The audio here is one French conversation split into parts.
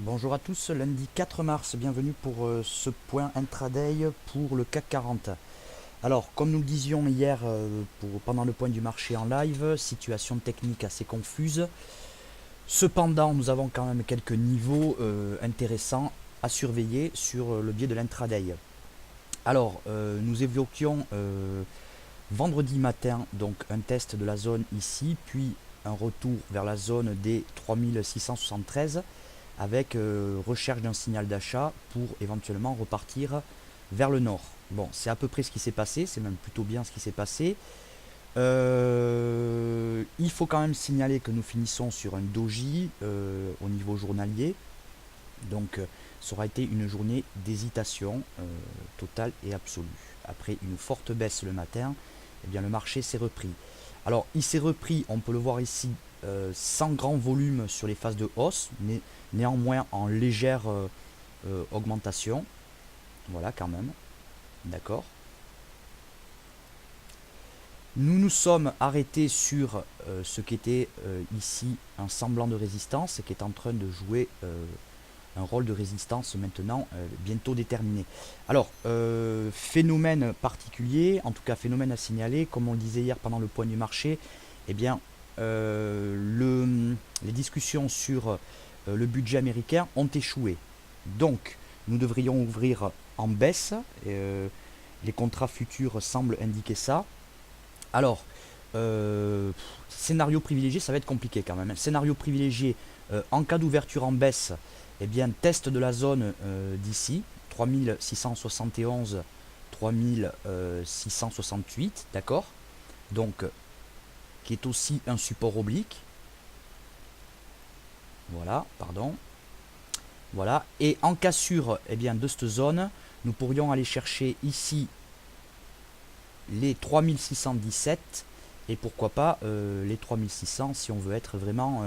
Bonjour à tous, lundi 4 mars, bienvenue pour ce point intraday pour le CAC 40. Alors, comme nous le disions hier pendant le point du marché en live, situation technique assez confuse. Cependant, nous avons quand même quelques niveaux intéressants à surveiller sur le biais de l'intraday. Alors, nous évoquions vendredi matin donc un test de la zone ici, puis un retour vers la zone des 3673 avec recherche d'un signal d'achat pour éventuellement repartir vers le nord. Bon, c'est à peu près ce qui s'est passé, c'est même plutôt bien ce qui s'est passé. Il faut quand même signaler que nous finissons sur un doji au niveau journalier. Donc ça aura été une journée d'hésitation totale et absolue. Après une forte baisse le matin, eh bien, le marché s'est repris. Alors il s'est repris, on peut le voir ici, sans grand volume sur les phases de hausse, mais néanmoins en légère augmentation. Voilà quand même. D'accord. Nous nous sommes arrêtés sur ce qui était ici un semblant de résistance, qui est en train de jouer un rôle de résistance maintenant bientôt déterminé. Alors, phénomène particulier, en tout cas phénomène à signaler, comme on le disait hier pendant le point du marché, eh bien, les discussions sur le budget américain ont échoué. Donc, nous devrions ouvrir en baisse. Les contrats futurs semblent indiquer ça. Alors, scénario privilégié, ça va être compliqué quand même. Scénario privilégié, en cas d'ouverture en baisse, eh bien, test de la zone d'ici, 3671, 3668, d'accord. Donc, qui est aussi un support oblique. Voilà, pardon. Voilà. Et en cassure eh bien, de cette zone, nous pourrions aller chercher ici les 3617 et pourquoi pas les 3600 si on veut être vraiment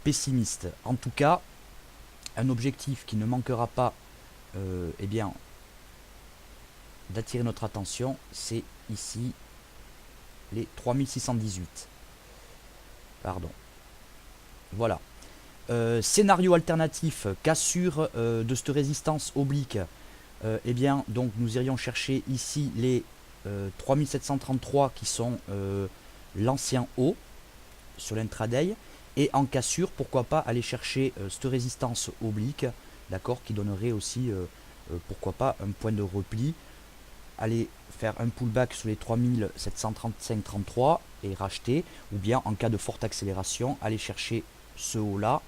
pessimiste. En tout cas, un objectif qui ne manquera pas eh bien, d'attirer notre attention, c'est ici les 3618. Pardon. Voilà. Scénario alternatif, cassure de cette résistance oblique. Eh bien, donc nous irions chercher ici les 3733 qui sont l'ancien haut sur l'intraday. Et en cassure, pourquoi pas aller chercher cette résistance oblique, d'accord, qui donnerait aussi, pourquoi pas, un point de repli. Aller faire un pullback sur les 3735-33 et racheter, ou bien en cas de forte accélération, aller chercher ce haut là,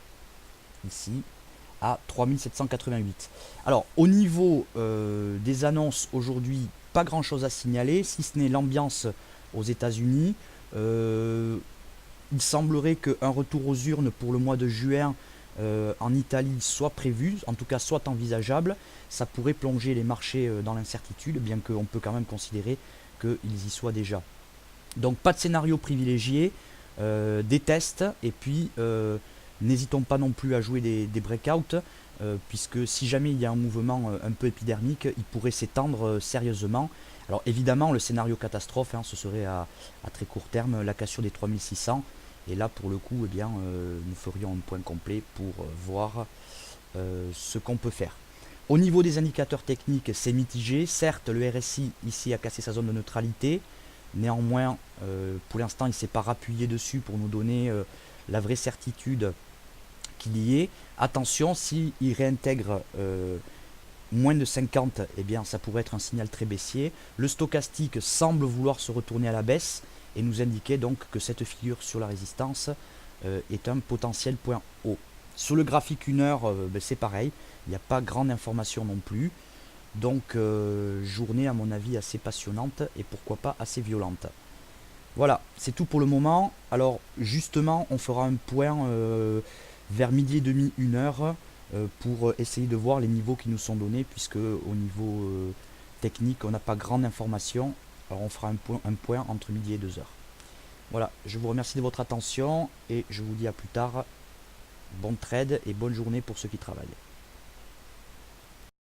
ici, à 3788. Alors, au niveau des annonces aujourd'hui, pas grand chose à signaler, si ce n'est l'ambiance aux États-Unis. Il semblerait qu'un retour aux urnes pour le mois de juin en Italie soit prévu, en tout cas soit envisageable. Ça pourrait plonger les marchés dans l'incertitude, bien qu'on peut quand même considérer qu'ils y soient déjà. Donc pas de scénario privilégié, des tests, et puis n'hésitons pas non plus à jouer des breakouts, puisque si jamais il y a un mouvement un peu épidermique, il pourrait s'étendre sérieusement. Alors évidemment, le scénario catastrophe, ce serait à très court terme la cassure des 3600. Et là, pour le coup, eh bien, nous ferions un point complet pour voir ce qu'on peut faire. Au niveau des indicateurs techniques, c'est mitigé. Certes, le RSI ici a cassé sa zone de neutralité. Néanmoins, pour l'instant, il ne s'est pas rappuyé dessus pour nous donner la vraie certitude qu'il y est. Attention, s'il réintègre moins de 50, eh bien, ça pourrait être un signal très baissier. Le stochastique semble vouloir se retourner à la baisse et nous indiquer donc que cette figure sur la résistance est un potentiel point haut. Sur le graphique 1 heure, c'est pareil, il n'y a pas grande information non plus. Donc journée à mon avis assez passionnante et pourquoi pas assez violente. Voilà, c'est tout pour le moment. Alors justement, on fera un point vers midi et demi, 1 heure, pour essayer de voir les niveaux qui nous sont donnés, puisque au niveau technique, on n'a pas grande information. Alors on fera un point entre midi et 2 heures. Voilà, je vous remercie de votre attention et je vous dis à plus tard. Bon trade et bonne journée pour ceux qui travaillent.